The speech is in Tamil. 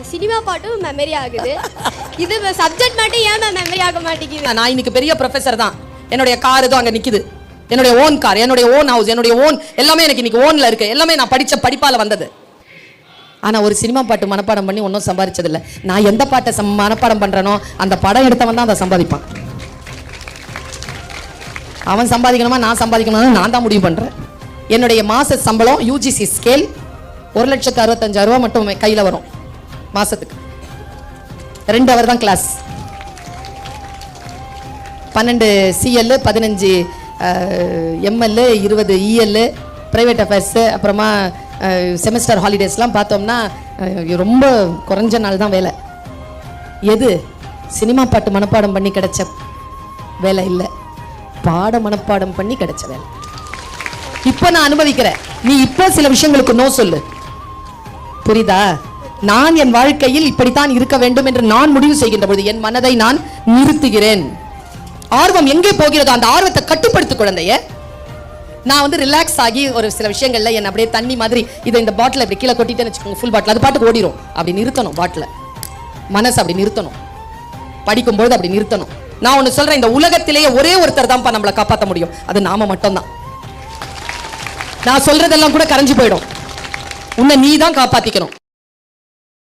சினிமா பாட்டும் மெமரி ஆகுது. இது சப்ஜெக்ட் மட்டும் ஏன் மெமரி ஆக மாட்டேங்குது? நான் இன்னைக்கு பெரிய ப்ரொஃபசர் தான். என்னுடைய கார் இதோ அங்க நிக்குது. என்னுடைய ஓன் கார், என்னுடைய ஓன் ஹவுஸ், என்னுடைய ஓன் எல்லாமே எனக்கு இன்னைக்கு ஓன்ல இருக்கு. எல்லாமே நான் படிச்ச படிப்பால வந்தது. ஆனா ஒரு சினிமா பாட்டு மனப்பாடம் பண்ணி ஒன்றும் சம்பாதிச்சதில்லை. நான் எந்த பாட்டை மனப்பாடம் பண்றேனோ அந்த படம் எடுத்தவன் தான் அதை சம்பாதிப்பான். அவன் சம்பாதிக்கணுமா நான் சம்பாதிக்கணும்னு நான் தான் முடிவு பண்றேன். என்னுடைய மாச சம்பளம் யூஜிசி ஸ்கேல் 1,65,000 மட்டும் கையில வரும் மாசத்துக்கு. 2 hour தான் class. 12 CL, 15 ML, 20 EL, private affairs, அப்புறமா செமஸ்டர் ஹாலிடேஸ்லாம் பார்த்தோம்னா ரொம்ப குறைஞ்ச நாள் தான் வேலை. எது சினிமா பாட்டு மனப்பாடம் பண்ணி கிடைச்ச வேலை இல்லை, பாட மனப்பாடம் பண்ணி கிடைச்ச வேலை. இப்போ நான் அனுமதிக்கிறேன், நீ இப்போ சில விஷயங்களுக்கு நோ சொல்லு. புரியுதா? நான் என் வாழ்க்கையில் இப்படித்தான் இருக்க வேண்டும் என்று நான் முடிவு செய்கின்ற பொழுது என் மனதை நான் நிறுத்துகிறேன். ஆர்வம் எங்கே போகிறதோ அந்த ஆர்வத்தை கட்டுப்படுத்து குழந்தைய. நான் வந்து ரிலாக்ஸ் ஆகி ஒரு சில விஷயங்கள்ல என்ன அப்படியே தண்ணி மாதிரி இதை இந்த பாட்டில் இப்படி கீழே கொட்டிட்டேன்னு வச்சுக்கோங்க, ஃபுல் பாட்டில் அது பாட்டுக்கு ஓடிடும். அப்படி நிறுத்தணும் பாட்டில், மனசு அப்படி நிறுத்தணும். படிக்கும்போது அப்படி நிறுத்தணும். நான் ஒன்று சொல்றேன், இந்த உலகத்திலேயே ஒரே ஒருத்தர் தான்ப்பா நம்மளை காப்பாற்ற முடியும், அது நாம மட்டும்தான். நான் சொல்றதெல்லாம் கூட கரைஞ்சு போயிடும், உன்னை நீ தான் காப்பாத்திக்கணும்.